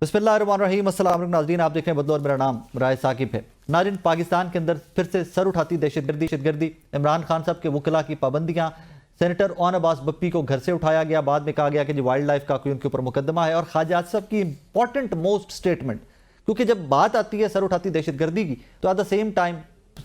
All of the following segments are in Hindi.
बिस्मिल्लाहिर्रहमानिर्रहीम। अस्सलाम वालेकुम नाज़रीन, आप देख रहे हैं बदलो और मेरा नाम राय साकिब है। नाज़रीन, पाकिस्तान के अंदर फिर से सर उठाती दहशतगर्दी, इमरान खान साहब के वकला की पाबंदियाँ, सेनेटर ओन अब्बास बप्पी को घर से उठाया गया, बाद में कहा गया कि जी वाइल्ड लाइफ का कोई उनके ऊपर मुकदमा है, और ख्वाजा आसिफ साहब की इंपॉर्टेंट मोस्ट स्टेटमेंट, क्योंकि जब बात आती है सर उठाती दहशतगर्दी की तो एट द सेम टाइम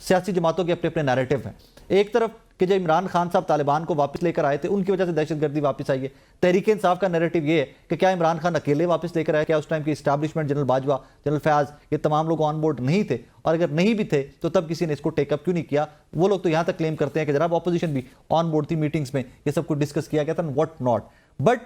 सियासी जमातों के अपने अपने नैरेटिव हैं। एक तरफ कि जब इमरान खान साहब तालिबान को वापस लेकर आए थे उनकी वजह से दहशतगर्दी वापस आई है। तहरीक इंसाफ का नैरेटिव ये है कि क्या इमरान खान अकेले वापस लेकर आए, क्या उस टाइम की establishment, general Bajwa, general Fayaz, ये तमाम लोग ऑन बोर्ड नहीं थे, और अगर नहीं भी थे तो तब किसी ने इसको टेकअप क्यों नहीं किया। वो लोग तो यहाँ तक क्लेम करते हैं कि जनाब ऑपोजिशन भी ऑन बोर्ड थी, मीटिंग्स में ये सब कुछ डिस्कस किया गया था, व्हाट नॉट। बट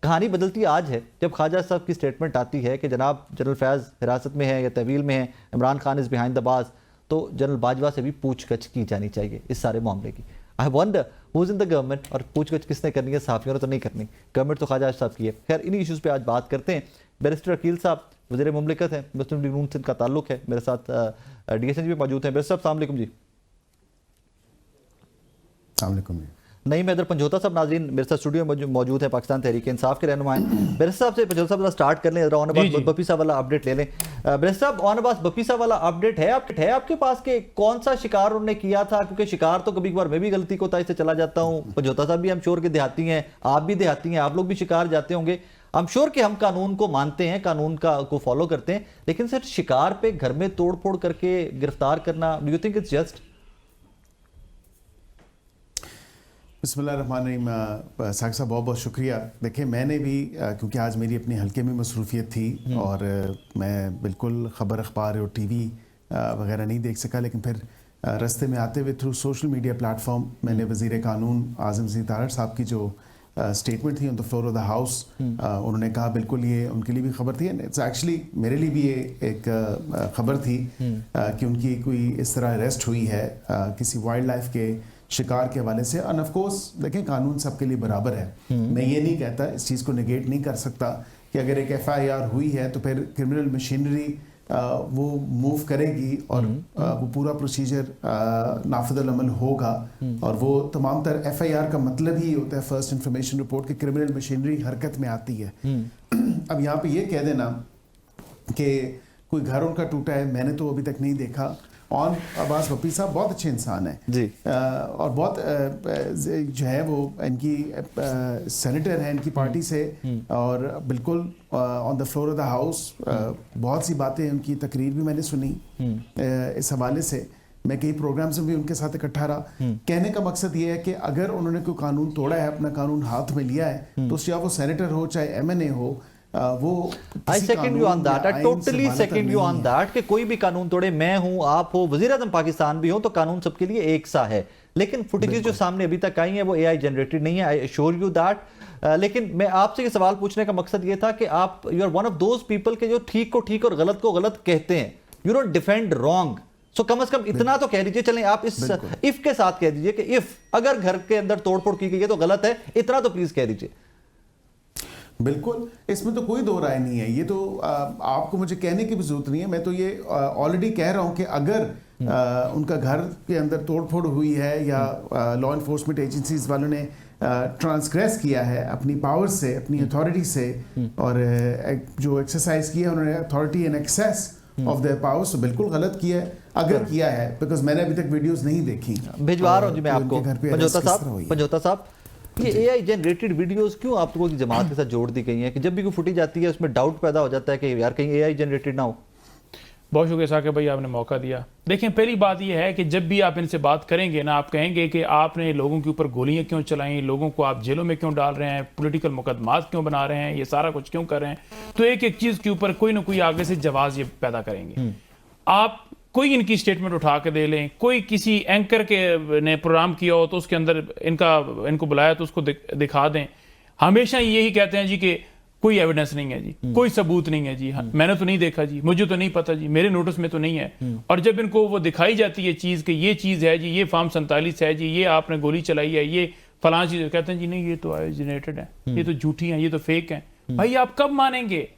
कहानी बदलती आज है जब ख्वाजा साहब की स्टेटमेंट आती है कि जनाब जनरल फयाज हिरासत में है या तहवील में है, Imran Khan is behind the बाज, तो जनरल बाजवा से भी पूछगछ की जानी चाहिए इस सारे मामले की। I wonder who is in the government, और पूछगछ किसने करनी है, सहाफियों ने तो नहीं करनी, गवर्नमेंट तो ख्वाजा साहब की है। खैर, इन्हीं इशूज़ पे आज बात करते हैं। बैरिस्टर अकील साहब वज़ीर मुमलिकत हैं, मुस्लिम लीग नून से इनका ताल्लुक है, मेरे साथ DSN जी भी मौजूद हैं। बैरिस्टर साहब अस्सलाम वालेकुम जी। अस्सलाम वालेकुम जी। नहीं, मैं इधर पंजोता साहब नाज़रीन मेरे साथ स्टूडियो में मौजूद है, पाकिस्तान तहरीक इंसाफ के रहनुमा हैं। बैरिस्टर साहब से पंजोता साहब स्टार्ट कर लें, ऑन अब्बास बप्पी साहब वाला अपडेट ले लें। बैरिस्टर साहब, ऑन अब्बास बप्पी साहब वाला अपडेट है आपके पास कि कौन सा शिकार उन्होंने किया था? क्योंकि शिकार तो कभी कभार मैं भी गलती कोताही से चला जाता हूँ, पंजोता साहब भी हम श्योर के देहाती हैं, आप भी देहाती हैं, आप लोग भी शिकार जाते होंगे। हम श्योर कि हम कानून को मानते हैं, कानून को फॉलो करते हैं, लेकिन सर शिकार पे घर में तोड़ फोड़ करके गिरफ्तार करना, do you think it's just? बिस्मिल्लाहिर्रहमानिर्रहीम। साकिब साहब बहुत बहुत शुक्रिया। देखिए, मैंने भी क्योंकि आज मेरी अपनी हल्के में मसरूफियत थी और मैं बिल्कुल ख़बर अखबार और TV वगैरह नहीं देख सका, लेकिन फिर रास्ते में आते हुए थ्रू सोशल मीडिया प्लेटफॉर्म मैंने वज़ीर कानून आज़म ज़ी तारड़ साहब की जो स्टेटमेंट थी on the floor of the house, उन्होंने कहा बिल्कुल ये उनके लिए भी खबर थी, इट्स एक्चुअली मेरे लिए भी ये एक खबर थी कि उनकी कोई इस तरह अरेस्ट हुई है किसी वाइल्ड लाइफ के शिकार के हवाले से। और ऑफ कोर्स देखें, कानून सबके लिए बराबर है। मैं ये नहीं कहता, इस चीज़ को नेगेट नहीं कर सकता कि अगर एक FIR हुई है तो फिर क्रिमिनल मशीनरी वो मूव करेगी और वो पूरा प्रोसीजर नाफिज़ुल अमल होगा, और वो तमाम तर FIR का मतलब ही होता है फर्स्ट इंफॉर्मेशन रिपोर्ट कि क्रिमिनल मशीनरी हरकत में आती है। अब यहाँ पे ये कह देना कि कोई घर उनका टूटा है, मैंने तो अभी तक नहीं देखा। ऑन अब्बास बप्पी साहब बहुत अच्छे इंसान हैं जी, और बहुत जो है वो इनकी सेनेटर हैं इनकी पार्टी से, और बिल्कुल on the floor of the house बहुत सी बातें, उनकी तकरीर भी मैंने सुनी। इस हवाले से मैं कई प्रोग्राम्स में भी उनके साथ इकट्ठा रहा। कहने का मकसद ये है कि अगर उन्होंने कोई कानून तोड़ा है, अपना कानून हाथ में लिया है, तो चाहे वो सेनेटर हो चाहे MNA हो, वो I second you on that. I totally second you on that कि कोई भी कानून तोड़े, मैं हूं, आप हो, वजीर आज़म पाकिस्तान भी हो, तो कानून सबके लिए एक सा है। लेकिन फुटेजेस जो सामने अभी तक आई हैं वो AI जनरेटेड नहीं है, आई एश्योर यू दैट। लेकिन मैं आपसे ये सवाल पूछने का मकसद ये था कि आप you are one of those people के जो ठीक को ठीक और गलत को गलत कहते हैं, यू डोंट डिफेंड रॉन्ग। सो कम से कम इतना तो कह दीजिए, चलें आप इस इफ के साथ कह दीजिए कि इफ अगर घर के अंदर तोड़फोड़ की गई है तो गलत है, इतना तो प्लीज कह दीजिए। बिल्कुल, इसमें तो कोई दो राय नहीं है। ये तो आपको मुझे कहने की भी जरूरत नहीं है, मैं तो ये ऑलरेडी कह रहा हूं कि अगर उनका घर के अंदर तोड़फोड़ हुई है या लॉ इन्फोर्समेंट एजेंसीज वालों ने ट्रांसग्रेस किया है अपनी पावर से, अपनी अथॉरिटी से, और जो एक्सरसाइज किया है उन्होंने authority in excess of their powers, तो बिल्कुल गलत किया है अगर किया है, बिकॉज मैंने अभी तक वीडियोस नहीं देखी। भिजवा रहा हूं जी मैं आपको। पंजोता साहब, ये AI जनरेटेड वीडियोस क्यों आप लोगों की जमात के साथ जोड़ दी गई हैं कि जब भी कोई फुटेज आती है उसमें डाउट पैदा हो जाता है कि यार कहीं AI जनरेटेड ना हो? बहुत शुक्रिया साकिब भाई, आपने मौका दिया। देखें, पहली बात यह है कि जब भी आप इनसे बात करेंगे ना, आप कहेंगे कि आपने लोगों के ऊपर गोलियां क्यों चलाई, लोगों को आप जेलों में क्यों डाल रहे हैं, पॉलिटिकल मुकदमात क्यों बना रहे हैं, ये सारा कुछ क्यों कर रहे हैं, तो एक एक चीज़ के ऊपर कोई ना कोई आगे से जवाब ये पैदा करेंगे। आप कोई इनकी स्टेटमेंट उठा के दे लें, कोई किसी एंकर के ने प्रोग्राम किया हो तो उसके अंदर इनको बुलाया तो उसको दिखा दें, हमेशा यही कहते हैं जी कि कोई एविडेंस नहीं है जी, कोई सबूत नहीं है जी, मैंने तो नहीं देखा जी, मुझे तो नहीं पता जी, मेरे नोटिस में तो नहीं है। और जब इनको वो दिखाई जाती है चीज़ कि ये चीज़ है जी, ये फार्म 47 है जी, ये आपने गोली चलाई है, ये फलां चीज़, कहते हैं जी नहीं ये तो जनरेटेड है, ये तो झूठी है, ये तो फेक है। भाई आप कब मानेंगे?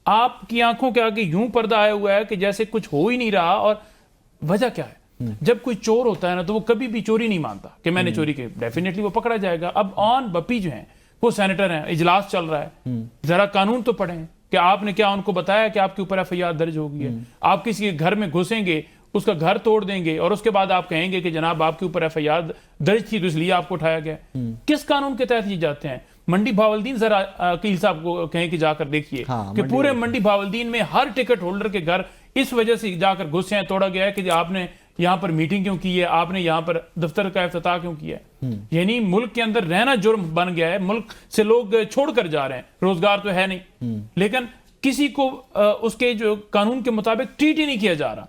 आपकी आंखों के आगे यूं पर्दा आया हुआ है कि जैसे कुछ हो ही नहीं रहा। और वजह क्या है? जब कोई चोर होता है ना तो वो कभी भी चोरी नहीं मानता कि मैंने चोरी की, डेफिनेटली वो पकड़ा जाएगा। अब ऑन बप्पी जो है वो सेनेटर हैं, इजलास चल रहा है, जरा कानून तो पढ़ें, कि आपने क्या उनको बताया कि आपके ऊपर एफआईआर दर्ज हो गई है? आप किसी के घर में घुसेंगे, उसका घर तोड़ देंगे और उसके बाद आप कहेंगे कि जनाब आपके ऊपर एफआईआर दर्ज थी तो इसलिए आपको उठाया गया। किस कानून के तहत ये जाते हैं? मंडी भावलदीन जरा अकील साहब को कहें कि जाकर देखिए कि पूरे मंडी भावलदीन में हर टिकट होल्डर के घर इस वजह से जाकर घुसे हैं, तोड़ा गया है कि आपने यहां पर मीटिंग क्यों की है, आपने यहां पर दफ्तर का इफ्तिताह क्यों किया है। यानी मुल्क के अंदर रहना जुर्म बन गया है, मुल्क से लोग छोड़कर जा रहे हैं, रोजगार तो है नहीं, लेकिन किसी को उसके जो कानून के मुताबिक ट्रीट ही नहीं किया जा रहा।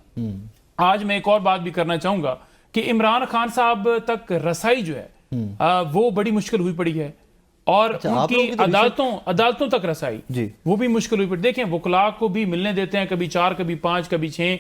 आज मैं एक और बात भी करना चाहूंगा कि इमरान खान साहब तक रसाई जो है वो बड़ी मुश्किल हुई पड़ी है और उनकी अदालतों तक रसाई वो भी मुश्किल हुई पड़ी। देखें वकला को भी मिलने देते हैं, कभी 4 कभी 5 कभी 6,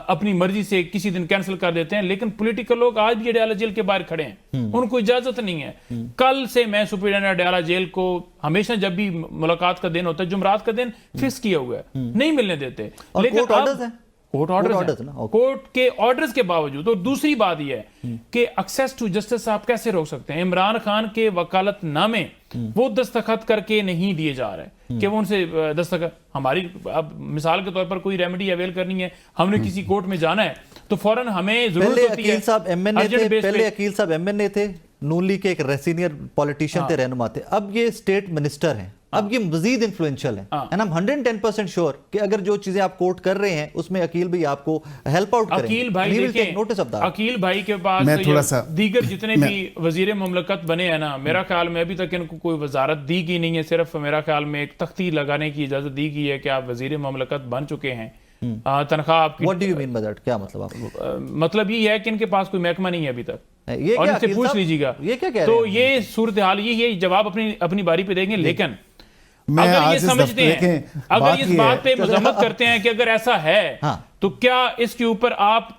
अपनी मर्जी से किसी दिन कैंसिल कर देते हैं, लेकिन पॉलिटिकल लोग आज भी अडयाला जेल के बाहर खड़े हैं, उनको इजाजत नहीं है। कल से मैं सुप्रीडेंटेंट अडयाला जेल को हमेशा जब भी मुलाकात का दिन होता है जुमरात का दिन फिक्स किया हुआ है, नहीं मिलने देते। लेकिन कोर्ट के ऑर्डर्स के बावजूद। और दूसरी बात यह है कि एक्सेस टू जस्टिस आप कैसे रोक सकते हैं? इमरान खान के वकालतनामे वो दस्तखत करके नहीं दिए जा रहे कि वो उनसे दस्तखत, हमारी अब मिसाल के तौर पर कोई रेमेडी अवेल करनी है, हमने किसी कोर्ट में जाना है तो फौरन हमें जरूरत होती है। पहले अकील साहब एमएनए थे, नून लीग के एक सीनियर पॉलिटिशियन थे, रहनुमा थे, अब ये स्टेट मिनिस्टर हैं, अब ये मजीद इन्फ्लुएंशियल है। एंड आई एम 110% श्योर कि अगर जो चीजें आप कोर्ट कर रहे हैं उसमें अकील भाई आपको हेल्प आउट करेंगे। अकील भाई देखिए, नोटिस ऑफ दैट। अकील भाई के पास दीगर जितने भी वजीर मुमलकत बने हैं ना, मेरा ख्याल में अभी तक इनको कोई वजारत दी गई नहीं है, सिर्फ मेरा ख्याल में एक तख्ती लगाने की इजाजत दी गई है कि आप वजीर मुमलकत बन चुके हैं, तनख्वाह आपकी। What do you mean by that? क्या मतलब आपको? मतलब ये है कि इनके पास कोई महकमा नहीं है अभी तक, ये और इनसे पूछ लीजिएगा ये क्या कह रहे तो हैं? ये सूरत हाल ये जवाब अपनी बारी पे देंगे। लेकिन मैं अगर ये समझते हैं, अगर इस बात पे मजम्मत करते हैं कि अगर ऐसा है तो क्या इसके ऊपर आप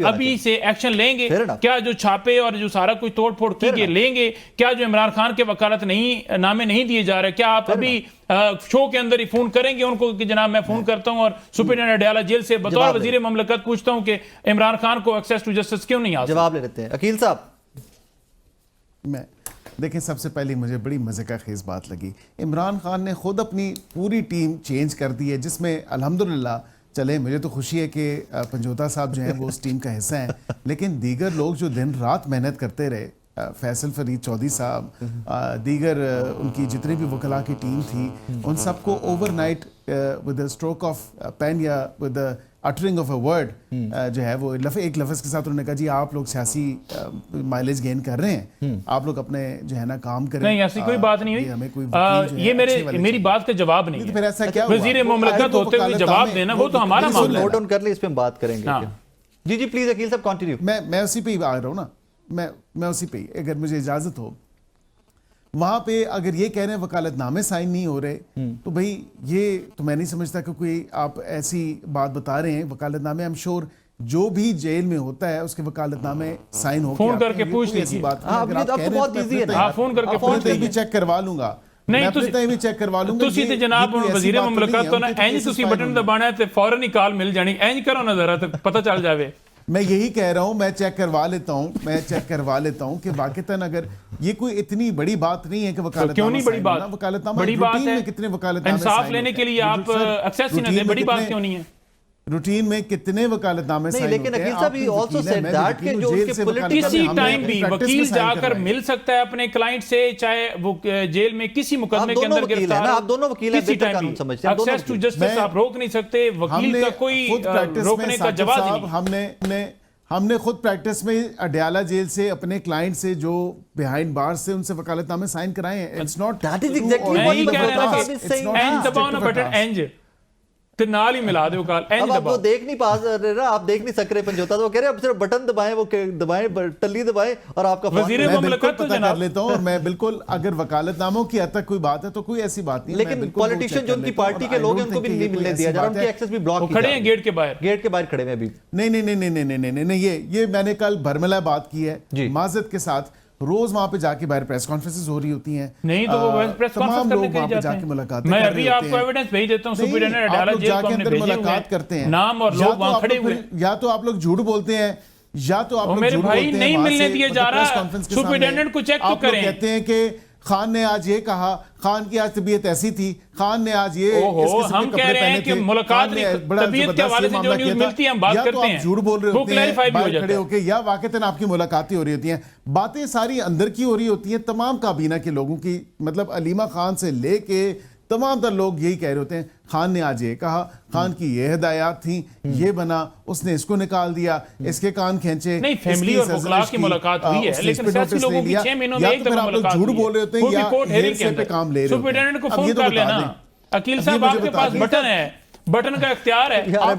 अभी से एक्शन लेंगे? क्या जो छापे और जो सारा कुछ तोड़ फोड़ की लेंगे? क्या जो इमरान खान के वकालत नामे नहीं दिए जा रहे, क्या आप अभी शो के अंदर ही फोन करेंगे उनको कि जनाब मैं फोन करता हूं और सुप्रीडेंटेंट अडयाला जेल से बतौर वजीर मुमलकत पूछता हूं कि इमरान खान को एक्सेस टू जस्टिस क्यों नहीं आता? जवाब ले लेते हैं अकील साहब। मैं देखें, सबसे पहले मुझे बड़ी मज़े का खेज बात लगी, इमरान खान ने खुद अपनी पूरी टीम चेंज कर दी है, जिसमें अल्हम्दुलिल्लाह चले, मुझे तो खुशी है कि पंजोता साहब जो हैं वो उस टीम का हिस्सा हैं, लेकिन दीगर लोग जो दिन रात मेहनत करते रहे, फैसल फरीद चौधरी साहब, दीगर उनकी जितनी भी वकला की टीम थी, उन सबको overnight with the stroke of pen या with the uttering of a word जो है वो एक लफ्ज़ के साथ उन्होंने कहा जी आप लोग सियासी माइलेज गेन कर रहे हैं, आप लोग अपने जो है ना काम करें। नहीं, ऐसी कोई बात नहीं हुई, हमें कोई ये मेरी बात का जवाब नहीं है। फिर ऐसा क्या वजीर मुमलकत होते हुए जवाब देना वो तो हमारा मामला है। नोट डाउन कर ले, इस पे हम बात करेंगे। जी प्लीज अकील साहब कंटिन्यू। मैं उसी पे ही आ रहा हूँ ना, मैं उसी पे ही, अगर मुझे इजाजत हो, वहां पे अगर ये कह रहे हैं वकालतनामे साइन नहीं हो रहे तो भाई ये तो मैं नहीं समझता कि कोई आप ऐसी बात बता रहे हैं। वकालतनामे आई एम श्योर जो भी जेल में होता है उसके वकालतनामे साइन हो, फोन करके पूछ लीजिए। बहुत इजी है, फोन करके भी चेक करवा लूंगा, नहीं भी चेक करवा लूंगा। ਤੁਸੀਂ ਤੇ ਜਨਾਬ ਹੁਣ ਵਜ਼ੀਰ ਮੁਮਲਕਤ ਤੋਂ ਨਾ ਇੰਜ ਤੁਸੀਂ ਬਟਨ ਦਬਾਣਾ ਹੈ ਤੇ ਫੌਰਨ ਹੀ ਕਾਲ ਮਿਲ ਜਾਣੀ, ਇੰਜ ਕਰੋ ਨਾ ਜ਼ਰਾ ਤੇ पता चल जावे। मैं यही कह रहा हूं, मैं चेक करवा लेता हूं कि वाकईतन अगर ये कोई इतनी बड़ी बात नहीं है कि वकालतनामा क्यों नहीं बड़ी बात? वकालतनामा बड़ी बात है, कितने वकालतनामे इंसाफ लेने के लिए आप एक्सेस ही न दें, बड़ी बात क्यों नहीं है? रूटीन में कितने वकालतनामे साइन लेकिन अकील साहब ही आल्सो सेड दैट कि जो उसके पॉलिटिकल किसी टाइम भी वकील जाकर मिल सकता है अपने क्लाइंट से, चाहे वो जेल में किसी मुकदमे के अंदर गिरफ्तार है। आप दोनों वकील हैं, बेहतर कानून समझते हैं। एक्सेस टू जस्टिस आप रोक नहीं सकते, वकील का कोई रोकने का जवाब नहीं। हमने खुद प्रैक्टिस में अडयाला जेल से अपने क्लाइंट से जो बिहाइंड बार से उनसे वकालतनामे साइन कराए हैं। It's not that is exactly what he कह रहा है। एंज दबाओ ना बटन, एंज ते नाल ही मिला दो काल, एंज दबाओ। आप देख नहीं पा रहे ना, आप देख नहीं सक रहे पंजोता, तो वो कह रहे हैं अब सिर्फ बटन दबाएं, वो दबाएं, टल्ली दबाएं और आपका वजीर मुमलकत तो पता कर लेता हूं। और मैं बिल्कुल अगर वकालतनामों की हद तक कोई बात है तो कोई ऐसी बात नहीं, लेकिन पॉलिटिशियन जो उनकी पार्टी के लोग हैं उनको भी नहीं मिलने दिया जा रहा, उनकी एक्सेस भी ब्लॉक खड़े हैं गेट के बाहर खड़े हैं अभी। नहीं, ये मैंने कल भरमला बात की है माजरत के साथ। रोज वहां पे जाके बाहर प्रेस कॉन्फ्रेंसेस हो रही होती हैं, नहीं तो वो प्रेस कॉन्फ्रेंस करने के लिए जाते हैं, मुलाकातें मैं अभी आपको एविडेंस भेज देता हूं, सुप्रीडेंटेंट अडयाला जेल को हमने भेजे मुलाकात करते हैं, नाम और लोग वहां खड़े हुए। या तो आप लोग झूठ बोलते हैं या तो आप लोग मेरे भाई नहीं मिलने दिए जा रहा, सुप्रीडेंटेंट को चेक तो करें। कहते हैं कि खान ने आज ये कहा, खान की आज तबीयत ऐसी थी, खान ने आज ये इस किस्म हम के कह कपड़े रहे हैं पहने कि थे, मुलाकात खान ने बड़ा तबीयत के हवाले से जो न्यूज़ मिलती है हम बात करते हैं, या तो आप झूठ बोल रहे वो होते clarify हैं भी हो बाहर जाता खड़े है। होके, या वाकईतन आपकी मुलाकातें हो रही होती हैं। बातें सारी अंदर की हो रही होती हैं तमाम काबीना के लोगों की, मतलब अलीमा खान से लेके तमाम तर लोग यही कह रहे होते हैं, खान ने आज ये कहा, खान की ये हिदायत थी, ये बना, उसने इसको निकाल दिया, इसके कान खींचे। नहीं, फैमिली और वकला की मुलाकात हुई है, लेकिन सियासी लोगों की 6 महीनों में एक दफा मुलाकात हुई है। झूठ बोल रहे होते हैं या कोर्ट हेयरिंग के हेरसे पे अंदर काम ले रहे होते हैं। सुपरिटेंडेंट को अब फोन ये तो कर बता लेना, दें। अकील अब साहब ये मुझे आपके बता पास दें। बटन है, बटन का इख्तियार है। यार,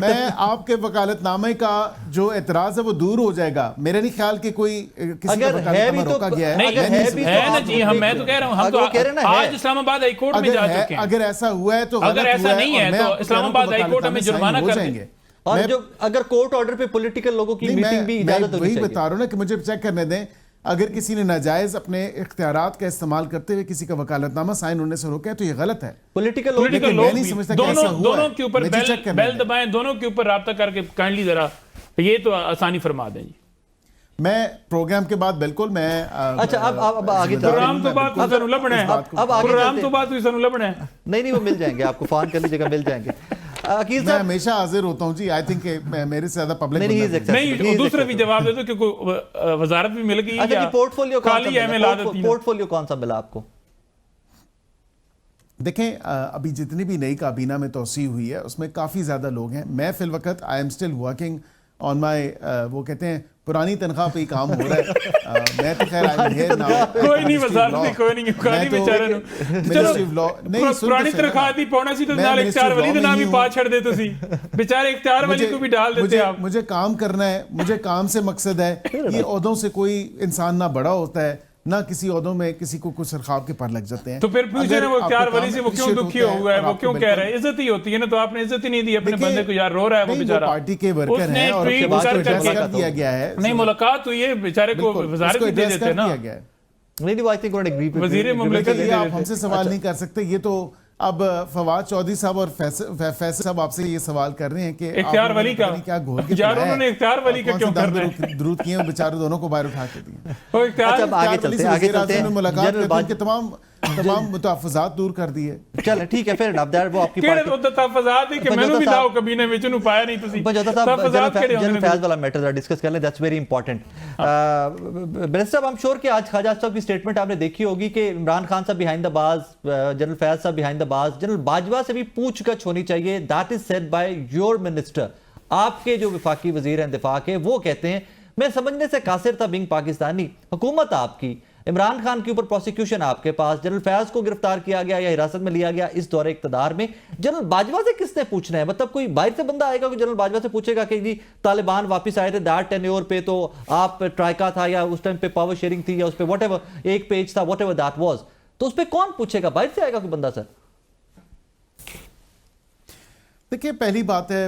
मैं आपके वकालतनामे का जो एतराज है वो दूर हो जाएगा। मेरा नहीं ख्याल कि कोई किसी का अगर है भी वकालतनामा तो रोका गया है। नहीं, अगर मैं है नहीं भी है तो ना आप जी, हम मैं तो कह रहा हूँ, हम अगर वो कह रहे तो हैं ना, आज है। इस्लामाबाद हाई कोर्ट में जा चुके हैं। अगर ऐसा हुआ है तो अगर गलत ऐसा हुआ नहीं और है मैं तो आपको कह रहा हूं कि इस्लामाबाद हाई कोर्ट हमें वकालतनामे जुर्माना साइन कर हो दे। जाएंगे। और मैं- जो अगर कोर्ट ऑर्डर पे पॉलिटिकल लोगों की नहीं, मीटिंग भी मैं इजाजत होनी वही चाहिए। बता रहा हूं ना कि मुझे चेक करने दें। अगर किसी ने नाजायज अपने इख्तियारात का इस्तेमाल करते हुए किसी का वकालतनामा साइन होने से रोका है तो ये गलत है। पॉलिटिकल पॉलिटिकल लेकिन लोग मैं नहीं भी समझता कि ऐसा दोनों हुआ दोनों है। के ऊपर मुझे चेक करने बेल दें। दबाएं, दोनों के ऊपर राब्ता करके काइंडली जरा ये तो आसानी फरमा दें जी। मैं प्रोग्राम के बाद बिल्कुल मैं अच्छा, अब आगे चलते हैं। प्रोग्राम तो बात बिल्कुल तुझे लबना है, अब आगे प्रोग्राम चलते तो हैं। बात तुझे लबना है। नहीं वो मिल जाएंगे, आपको फोन कर लीजिएगा, मिल जाएंगे। अकील मैं साहब, हमेशा हाजिर होता हूं जी। आई थिंक मेरे से ज्यादा पब्लिक नहीं, बंदा नहीं, नहीं है। नहीं, दूसरा भी जवाब दे दो क्योंकि वजारत भी मिल गई अच्छा या जी, पोर्टफोलियो कौन सा खाली है, मिला? मैं ला देती हूं। पोर्टफोलियो कौन सा मिला आपको? देखें, अभी जितनी भी नई काबीना में तोसी हुई है उसमें काफ़ी ज़्यादा लोग हैं। मैं फिल वक्त I am still working on my, वो कहते हैं पुरानी तनख्वाह पे ही काम हो रहा है। मैं तो खैर कोई नहीं वजारत, कोई नहीं, खाली बेचारे नु चलो पुरानी तनख्वाह दी पौना सी तो नाल इख्तियार वली दा नाम ही पा छड़ दे तुसी, बेचारे इख्तियार वली को भी डाल देते आप। मुझे काम करना है, मुझे काम से मकसद है। ये ओहदों से कोई इंसान ना बड़ा होता है ना किसी ओहदों में किसी को कुछ सरखाव के पर लग जाते हैं। तो फिर पूछे ना वो इख्तियार वली से वो क्यों दुखी हो हुआ है, वो क्यों कह रहा है? इज्जत ही होती है ना, तो आपने इज्जत ही नहीं दी अपने बंदे को। यार रो रहा है वो बेचारा, पार्टी के वर्कर उसने हैं और ट्वीट उसको कर एड्रेस करके कर दिया गया है। नहीं मुलाकात हुई है, बेचारे को वजारत भी दे देते ना। नहीं आई थिंक एग्री वजीर मुमलिकत ये आप हमसे सवाल नहीं कर सकते। ये तो अब फवाद चौधरी साहब और फैसल साहब आपसे ये सवाल कर रहे हैं कि इख्तियार वली का क्या घोल के यार उन्होंने इख्तियार वली का क्यों कर रहे हैं? दुरूद किए बेचारे दोनों को बाहर उठा के दिए। वो इख्तियार अच्छा, अब आगे चलते हैं, आगे चलते हैं। मुलाकात जनरल करके उनके तमाम मुताफ़िज़ात दूर कर दिए। चल ठीक है, फिर अब वो आपकी ਕਿਹੜੇ पार्टी ਉਹ ਤਫਜ਼ਾਤ ਹੀ ਕਿ ਮੈਨੂੰ ਵੀ ਲਾਓ ਕਬੀਨੇ ਵਿੱਚ ਨੂੰ ਪਾਇਆ ਨਹੀਂ ਤੁਸੀਂ बजौता साहब तफज़ात ਕਿਹੜੇ जनरल ਹੁੰਦੇ फैज ने? वाला मैटर जरा डिस्कस कर लें, दैट्स वेरी इंपॉर्टेंट। बैरिस्टर साहब, आई एम श्योर कि आज ख्वाजा साहब की स्टेटमेंट आपने देखी होगी कि इमरान खान साहब बिहाइंड द बाज, जनरल फैज साहब बिहाइंड द बाज, जनरल बाजवा से भी पूछगछ होनी चाहिए। That is said by your minister. आपके जो वफाकी वजीर हैं दिफा के, वो कहते हैं मैं समझने से कासिर था बिंग पाकिस्तानी, हुकूमत आपकी, इमरान खान के ऊपर प्रोसिक्यूशन आपके पास, जनरल फैज को गिरफ्तार किया गया या हिरासत में लिया गया इस दौरे इक्तदार में। जनरल बाजवा से किसने पूछना है? मतलब कोई बाहर से बंदा आएगा, कोई जनरल बाजवा से पूछेगा कि जी तालिबान वापस आए थे दैट टेन्योर पे, तो आप ट्राइका था या उस टाइम पे पावर शेयरिंग थी या उस पे व्हाटएवर एक पेज था, व्हाटएवर दैट वाज, तो उस पे कौन पूछेगा? बाहर से आएगा कोई बंदा? सर देखिए, पहली बात है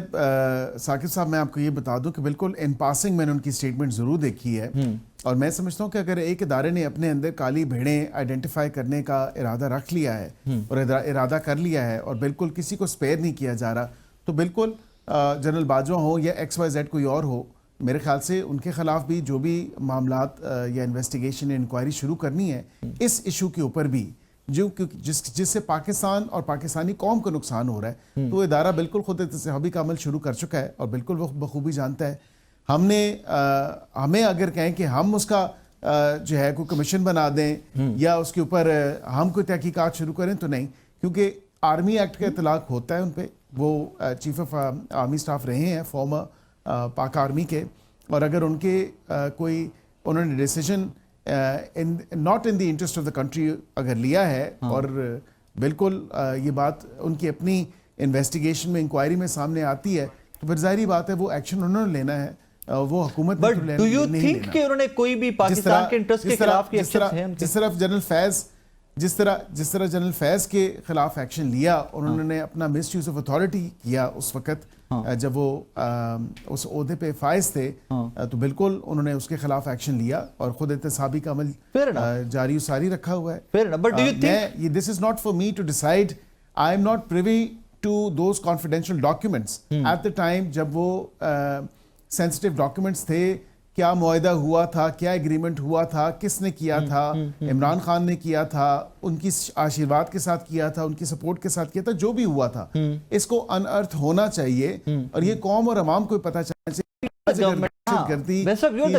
साकिब साहब, मैं आपको ये बता दूं कि बिल्कुल इन पासिंग मैंने उनकी स्टेटमेंट जरूर देखी है और मैं समझता हूं कि अगर एक इदारे ने अपने अंदर काली भेड़ें आइडेंटिफाई करने का इरादा रख लिया है और इरादा कर लिया है और बिल्कुल किसी को स्पेयर नहीं किया जा रहा, तो बिल्कुल जनरल बाजवा हो या XYZ कोई और हो, मेरे ख्याल से उनके खिलाफ भी जो भी मामलात या इन्वेस्टिगेशन या इंक्वायरी शुरू करनी है इस इशू के ऊपर भी, जो क्योंकि जिससे पाकिस्तान और पाकिस्तानी कौम को नुकसान हो रहा है, तो वो इदारा बिल्कुल खुद एहतसाबी का अमल शुरू कर चुका है और बिल्कुल वो बखूबी जानता है। हमें अगर कहें कि हम उसका जो है कोई कमीशन बना दें या उसके ऊपर हम कोई तहकीकात शुरू करें, तो नहीं, क्योंकि आर्मी एक्ट का इतलाक होता है उन पर। वो चीफ ऑफ आर्मी स्टाफ रहे हैं फॉर्मर पाक आर्मी के, और अगर उनके कोई उन्होंने decision not in the interest of the country अगर लिया है और बिल्कुल ये बात उनकी अपनी इन्वेस्टिगेशन में इंक्वायरी में सामने आती है, तो फिर जाहिर बात है वो एक्शन उन्होंने लेना है, वो हुकूमत बट डू यू थिंक कि उन्होंने कोई भी पाकिस्तान के इंटरेस्ट के खिलाफ की एक्शन है उनके? जिस तरह जनरल फैज के खिलाफ एक्शन लिया, उन्होंने अपना मिसयूज ऑफ अथॉरिटी किया उस वक्त जब वो उस ओहदे पे फाइज थे, तो बिल्कुल उन्होंने उसके खिलाफ एक्शन लिया और खुद एहतसाबी का अमल जारी सारी रखा हुआ है। But do you think this is not for me to decide, I am not privy to those confidential documents at the time जब वो सेंसिटिव डॉक्यूमेंट्स थे क्या मुआहदा हुआ था, क्या एग्रीमेंट हुआ था, किसने किया था, इमरान खान ने किया था, उनकी आशीर्वाद के साथ किया था, उनकी सपोर्ट के साथ किया था, जो भी हुआ था इसको अनअर्थ होना चाहिए और ये कौम और अवाम को पता चलना चाहिए।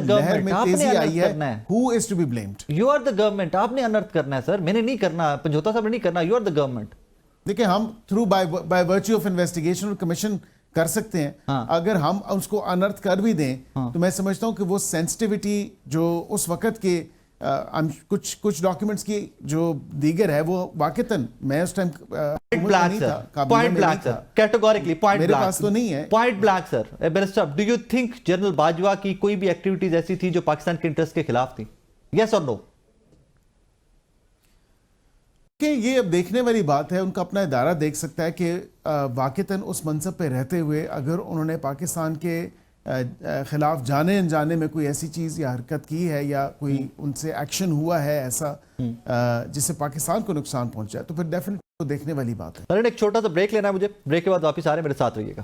लहर में तेजी आई है, who is to be blamed? You are the government, आपने अनर्थ करना है सर, मैंने नहीं करना, पंजोता साहब ने नहीं करना, यू आर द गवर्नमेंट। देखिए हम through by virtue of investigation और कमिशन कर सकते हैं। हाँ। अगर हम उसको अनर्थ कर भी दें तो मैं समझता हूं कि वो सेंसिटिविटी जो उस वक्त के कुछ डॉक्यूमेंट्स की जो दीगर है वो वाकईतन मैं उस time point blank sir, categorically point मेरे ब्लैंक पास तो नहीं है। Point blank sir. Barrister, do you think general Bajwa की कोई भी एक्टिविटीज ऐसी थी जो पाकिस्तान के इंटरेस्ट के खिलाफ थी? यस और नो? कि ये अब देखने वाली बात है, उनका अपना इदारा देख सकता है कि वाकईतन उस मनसब पे रहते हुए अगर उन्होंने पाकिस्तान के खिलाफ जाने अनजाने में कोई ऐसी चीज़ या हरकत की है या कोई उनसे एक्शन हुआ है ऐसा जिससे पाकिस्तान को नुकसान पहुंचा है तो फिर डेफिनेटली देखने वाली बात है। सर एक छोटा सा ब्रेक लेना है मुझे, ब्रेक के बाद वापस आ रहे हैं, मेरे साथ रहिएगा।